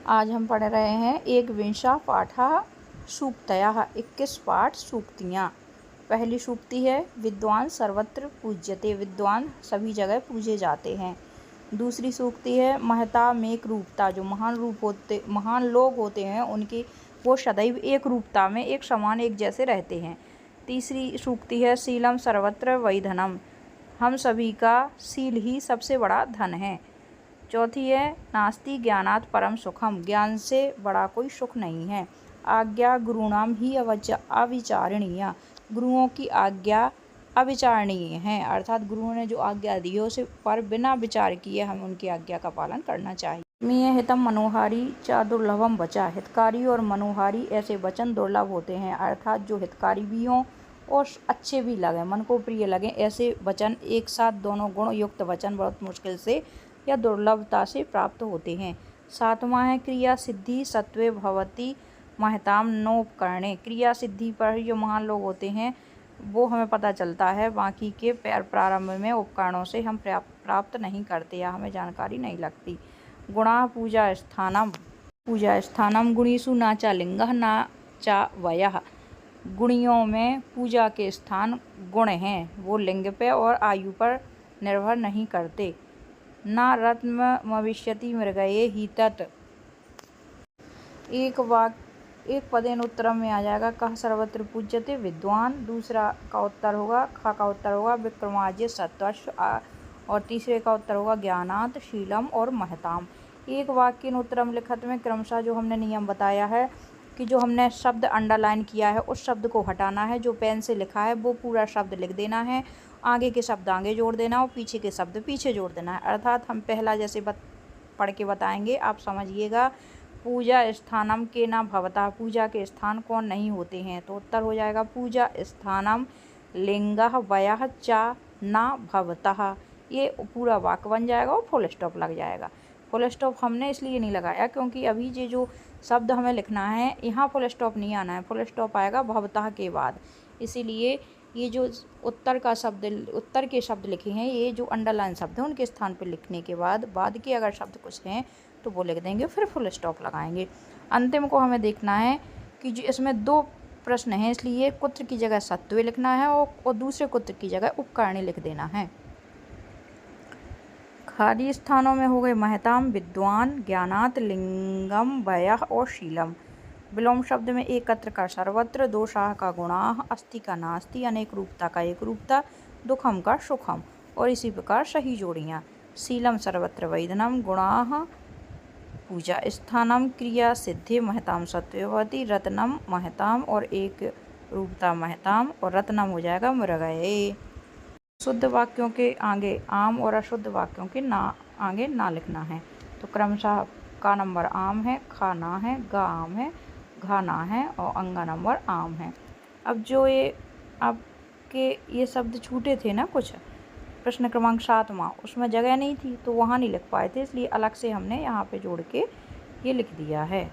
आज हम पढ़ रहे हैं एकविंशः पाठः सूक्तयः 21 पाठ सूक्तियाँ। पहली सूक्ति है विद्वान सर्वत्र पूज्यते, विद्वान सभी जगह पूजे जाते हैं। दूसरी सूक्ति है महता मेक रूपता, जो महान लोग होते हैं उनकी वो सदैव एक रूपता में एक समान एक जैसे रहते हैं। तीसरी सूक्ति है शीलम सर्वत्र वैधनम, हम सभी का शील ही सबसे बड़ा धन है। चौथी है नास्ति ज्ञानात् परम सुखम, ज्ञान से बड़ा कोई सुख नहीं है। आज्ञा गुरुणाम ही अविचारणीय, गुरुओं की आज्ञा अविचारणीय है, अर्थात गुरुओं ने जो आज्ञा दी है उसे पर बिना विचार किए हमें उनकी आज्ञा का पालन करना चाहिए। मिय हितम मनोहारी च दुर्लभम वचा, हितकारी और मनोहारी ऐसे वचन दुर्लभ होते हैं, अर्थात जो हितकारी भी हों और अच्छे भी लगे, मन को प्रिय लगे, ऐसे वचन एक साथ दोनों गुण युक्त वचन बहुत मुश्किल से या दुर्लभता से प्राप्त होते हैं। सातवां है क्रिया सिद्धि सत्वे भवति महताम नोपकरणे, क्रिया सिद्धि पर जो महान लोग होते हैं वो हमें पता चलता है, बाकी के प्रारंभ में उपकरणों से हम प्राप्त नहीं करते या हमें जानकारी नहीं लगती। गुणा पूजा स्थानम गुणीषु न च लिंगः न च वयः, गुणियों में पूजा के स्थान गुण हैं, वो लिंग पे और आयु पर निर्भर नहीं करते। न रत्नमविष्यति मृगये ही तत्, एक पदेन उत्तर में आ जाएगा कह सर्वत्र पूज्यते विद्वान, दूसरा का उत्तर होगा ख का उत्तर होगा विक्रमार्जित सत्वश्व, और तीसरे का उत्तर होगा ज्ञानात् शीलम और महताम। एक वाक्य उत्तरम लिखत में क्रमशः जो हमने नियम बताया है कि जो हमने शब्द अंडरलाइन किया है उस शब्द को हटाना है, जो पेन से लिखा है वो पूरा शब्द लिख देना है, आगे के शब्द आगे जोड़ देना और पीछे के शब्द पीछे जोड़ देना है। अर्थात हम पहला जैसे पढ़ के बताएंगे, आप समझिएगा। पूजा स्थानम के न भवता, पूजा के स्थान कौन नहीं होते हैं, तो उत्तर हो जाएगा पूजा स्थानम लिंगः वयः च न भवतः। ये पूरा वाक्य बन जाएगा और फुल स्टॉप लग जाएगा। फुल स्टॉप हमने इसलिए नहीं लगाया क्योंकि अभी ये जो शब्द हमें लिखना है यहाँ फुल स्टॉप नहीं आना है, फुल स्टॉप आएगा भवतः के बाद। इसीलिए ये जो उत्तर के शब्द लिखे हैं, ये जो अंडरलाइन शब्द हैं उनके स्थान पर लिखने के बाद के अगर शब्द कुछ हैं तो वो लिख देंगे, फिर फुल स्टॉप लगाएंगे। अंतिम को हमें देखना है कि जो इसमें दो प्रश्न हैं, इसलिए कुत्र की जगह सत्वे लिखना है और दूसरे कुत्र की जगह उपकरणी लिख देना है। खाली स्थानों में हो गए महताम विद्वान, ज्ञानात् लिंगम वयः और शीलम। विलोम शब्द में एकत्र का सर्वत्र, दोषाः का गुणाः, अस्ति का नास्ति, अनेक रूपता का एक रूपता, दुखम का सुखम, और इसी प्रकार सही जोड़ियाँ। शीलम सर्वत्र वैधनम, गुणाः पूजा स्थानम, क्रिया सिद्धि महताम सत्वे भवति, रत्नम महताम और एक रूपता महताम, और रत्नम हो जाएगा मृगये। शुद्ध वाक्यों के आगे आम और अशुद्ध वाक्यों के आगे ना लिखना है। तो क्रमशः का नंबर आम है, खा ना है, गा आम है, घा ना है और अंगा नंबर आम है। अब जो ये आपके ये शब्द छूटे थे ना कुछ, प्रश्न क्रमांक 7वां, उसमें जगह नहीं थी तो वहाँ नहीं लिख पाए थे, इसलिए अलग से हमने यहाँ पे जोड़ के ये लिख दिया है।